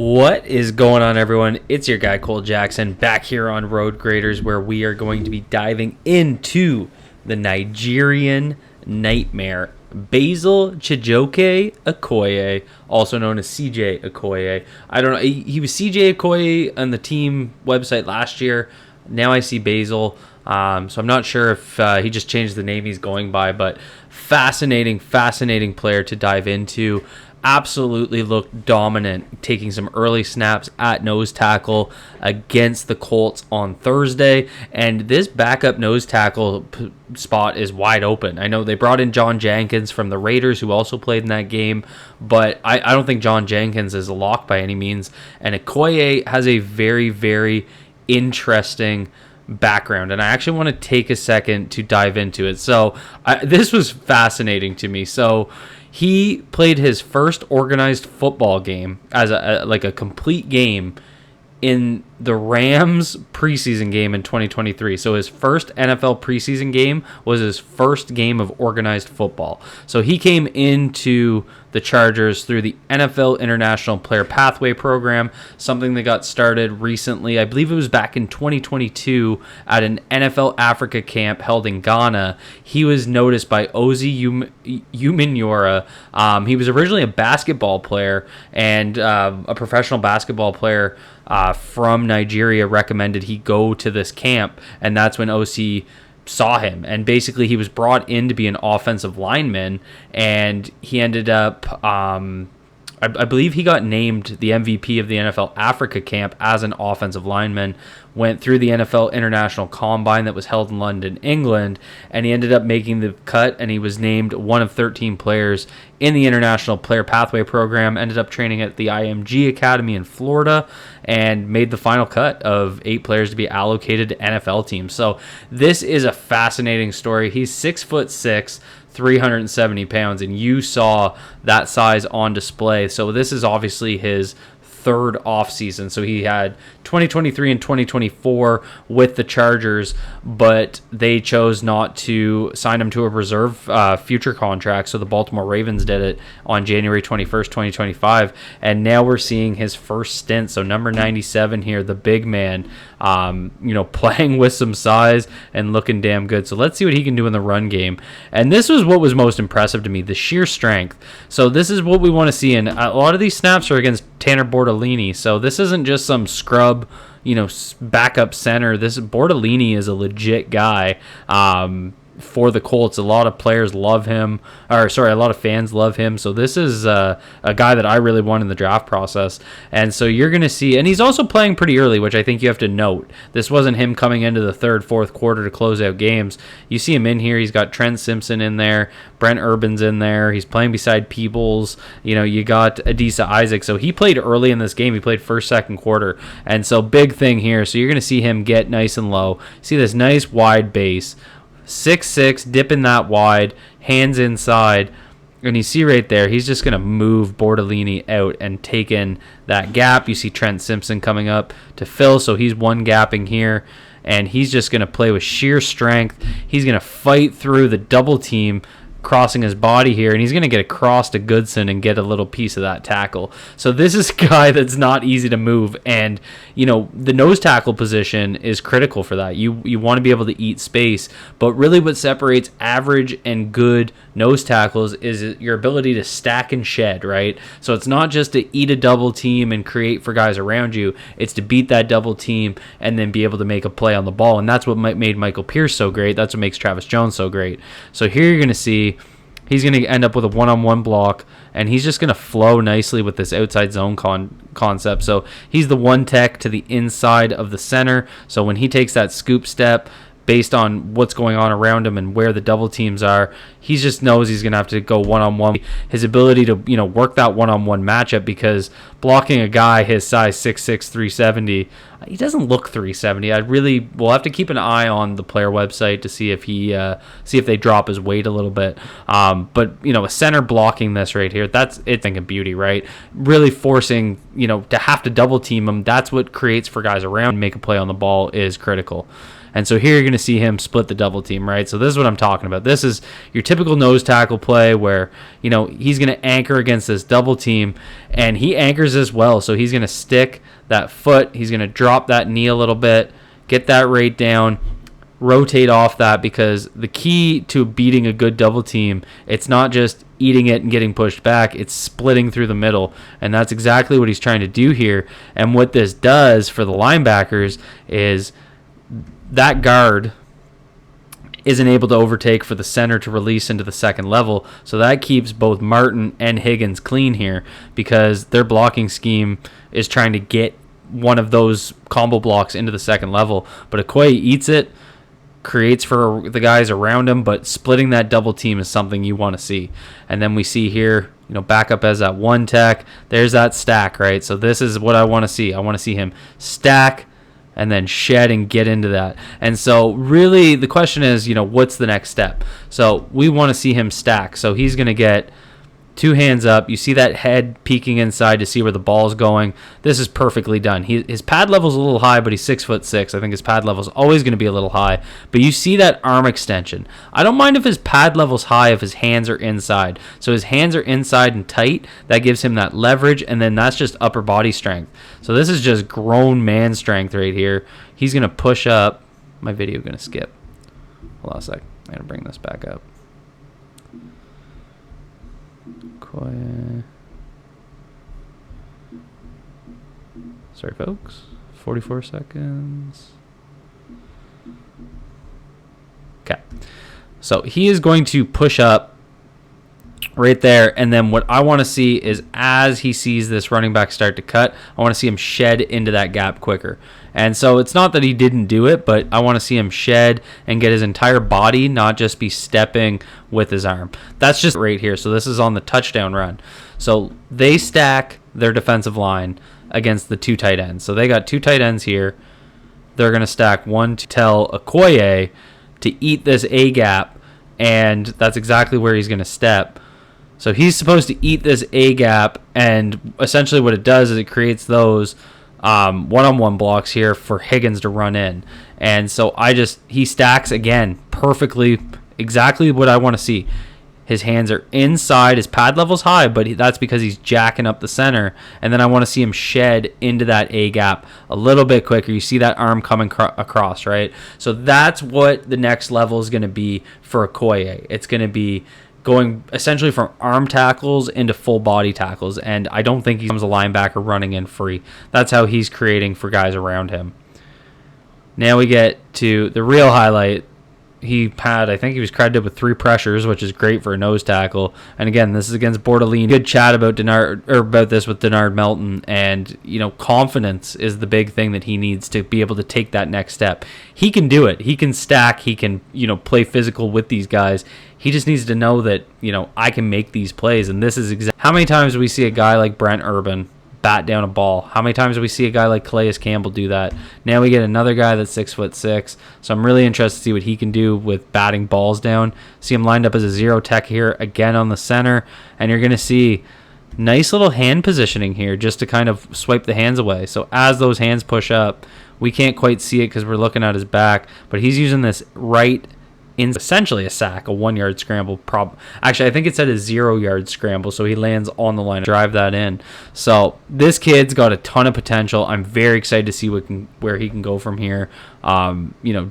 What is going on, everyone? It's your guy Cole Jackson back here on Road Graders, where we are going to be diving into the Nigerian nightmare, Basil CJ Okoye, also known as CJ Okoye. I don't know, he was CJ Okoye on the team website last year. Now I see Basil, so I'm not sure if he just changed the name he's going by, but fascinating player to dive into. Absolutely looked dominant, taking some early snaps at nose tackle against the Colts on Thursday. And this backup nose tackle spot is wide open. I know they brought in John Jenkins from the Raiders, who also played in that game, but I don't think John Jenkins is a lock by any means. And Okoye has a very, very interesting background, and I actually want to take a second to dive into it. So this was fascinating to me. So he played his first organized football game as a complete game in the Rams preseason game in 2023. So his first NFL preseason game was his first game of organized football. So he came into the Chargers through the NFL International Player Pathway Program, something that got started recently. I believe it was back in 2022 at an NFL Africa camp held in Ghana. He was noticed by Ozi Umenyiora. He was originally a basketball player, and a professional basketball player from Nigeria recommended he go to this camp, and that's when OC saw him. And basically he was brought in to be an offensive lineman, and he ended up I believe he got named the MVP of the NFL Africa camp as an offensive lineman, went through the NFL International Combine that was held in London, England, and he ended up making the cut, and he was named one of 13 players in the International Player Pathway Program, ended up training at the IMG Academy in Florida, and made the final cut of 8 players to be allocated to NFL teams. So this is a fascinating story. He's 6'6", 370 pounds, and you saw that size on display. So this is obviously his third offseason. So he had 2023 and 2024 with the Chargers, but they chose not to sign him to a reserve future contract. So the Baltimore Ravens did it on January 21st, 2025. And now we're seeing his first stint. So number 97 here, the big man, playing with some size and looking damn good. So let's see what he can do in the run game. And this was what was most impressive to me, the sheer strength. So this is what we want to see. And a lot of these snaps are against Tanner Bortolini. So this isn't just some scrub, backup center. This Bortolini is a legit guy for the Colts. A lot of players love him, a lot of fans love him. So this is a guy that I really want in the draft process. And so you're going to see, and he's also playing pretty early, which I think you have to note. This wasn't him coming into the third, fourth quarter to close out games. You see him in here. He's got Trent Simpson in there. Brent Urban's in there. He's playing beside Peebles. You got Adisa Isaac. So he played early in this game. He played first, second quarter. And so big thing here. So you're going to see him get nice and low. See this nice wide base. 6'6", dipping that wide, hands inside, and you see right there, he's just going to move Bortolini out and take in that gap. You see Trent Simpson coming up to fill, so he's one gapping here, and he's just going to play with sheer strength. He's going to fight through the double team, crossing his body here, and he's going to get across to Goodson and get a little piece of that tackle. So this is a guy that's not easy to move, and the nose tackle position is critical for that. You want to be able to eat space, but really what separates average and good nose tackles is your ability to stack and shed, right? So it's not just to eat a double team and create for guys around you, it's to beat that double team and then be able to make a play on the ball, and that's what made Michael Pierce so great. That's what makes Travis Jones so great. So here you're going to see he's going to end up with a one-on-one block, and he's just going to flow nicely with this outside zone concept. So he's the one tech to the inside of the center. So when he takes that scoop step, based on what's going on around him and where the double teams are, he just knows he's going to have to go one-on-one. His ability to work that one-on-one matchup, because blocking a guy his size 6'6", 370, he doesn't look 370. We'll have to keep an eye on the player website to see if they drop his weight a little bit. But a center blocking this right here, that's it. Thinking beauty, right? Really forcing to have to double team him. That's what creates for guys around. Make a play on the ball is critical. And so here you're going to see him split the double team, right? So this is what I'm talking about. This is your typical nose tackle play where, he's going to anchor against this double team, and he anchors this well. So he's going to stick that foot. He's going to drop that knee a little bit, get that right down, rotate off that, because the key to beating a good double team, it's not just eating it and getting pushed back, it's splitting through the middle, and that's exactly what he's trying to do here. And what this does for the linebackers is that guard isn't able to overtake for the center to release into the second level, so that keeps both Martin and Higgins clean here, because their blocking scheme is trying to get one of those combo blocks into the second level. But Okoye eats it, creates for the guys around him, but splitting that double team is something you want to see. And then we see here, back up as that one tech. There's that stack, right? So this is what I want to see. I want to see him stack and then shed and get into that. And so really the question is, what's the next step? So we want to see him stack. So he's going to get 2 hands up. You see that head peeking inside to see where the ball's going. This is perfectly done. His pad level's a little high, but he's 6'6". I think his pad level's always going to be a little high. But you see that arm extension. I don't mind if his pad level's high if his hands are inside. So his hands are inside and tight. That gives him that leverage, and then that's just upper body strength. So this is just grown man strength right here. He's going to push up. My video going to skip. Hold on a sec. I'm going to bring this back up. Sorry, folks. 44 seconds. Okay. So he is going to push up right there, and then what I want to see is as he sees this running back start to cut, I want to see him shed into that gap quicker. And so it's not that he didn't do it, but I want to see him shed and get his entire body, not just be stepping with his arm. That's just right here. So this is on the touchdown run. So they stack their defensive line against the 2 tight ends. So they got 2 tight ends here. They're going to stack one to tell Okoye to eat this A gap, and that's exactly where he's going to step. So he's supposed to eat this A gap, and essentially what it does is it creates those one-on-one blocks here for Higgins to run in. And so he stacks again perfectly, exactly what I want to see. His hands are inside, his pad level's high, but that's because he's jacking up the center. And then I want to see him shed into that A gap a little bit quicker. You see that arm coming across, right? So that's what the next level is going to be for Okoye. It's going to be going essentially from arm tackles into full body tackles, and I don't think he becomes a linebacker running in free. That's how he's creating for guys around him. Now we get to the real highlight. I think he was credited with 3 pressures, which is great for a nose tackle. And again, this is against Bortolini. Good chat about about this with Denard Melton, and confidence is the big thing that he needs to be able to take that next step. He can do it. He can stack. He can play physical with these guys. He just needs to know that I can make these plays, and this is how many times do we see a guy like Brent Urban bat down a ball? How many times do we see a guy like Calais Campbell do that? Now we get another guy that's 6'6", so I'm really interested to see what he can do with batting balls down. See him lined up as a 0 tech here again on the center, and you're going to see nice little hand positioning here just to kind of swipe the hands away. So as those hands push up, we can't quite see it because we're looking at his back, but he's using this right in essentially a sack, a 1-yard scramble. Actually, I think it said a 0-yard scramble, so he lands on the line to drive that in. So this kid's got a ton of potential. I'm very excited to see where he can go from here.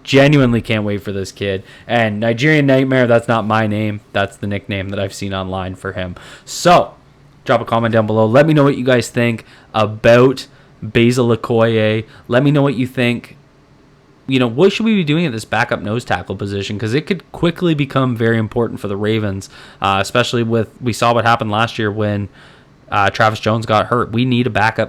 Genuinely can't wait for this kid. And Nigerian Nightmare, that's not my name. That's the nickname that I've seen online for him. So drop a comment down below. Let me know what you guys think about Basil Okoye. Let me know what you think. What should we be doing at this backup nose tackle position? Because it could quickly become very important for the Ravens, especially we saw what happened last year when Travis Jones got hurt. We need a backup nose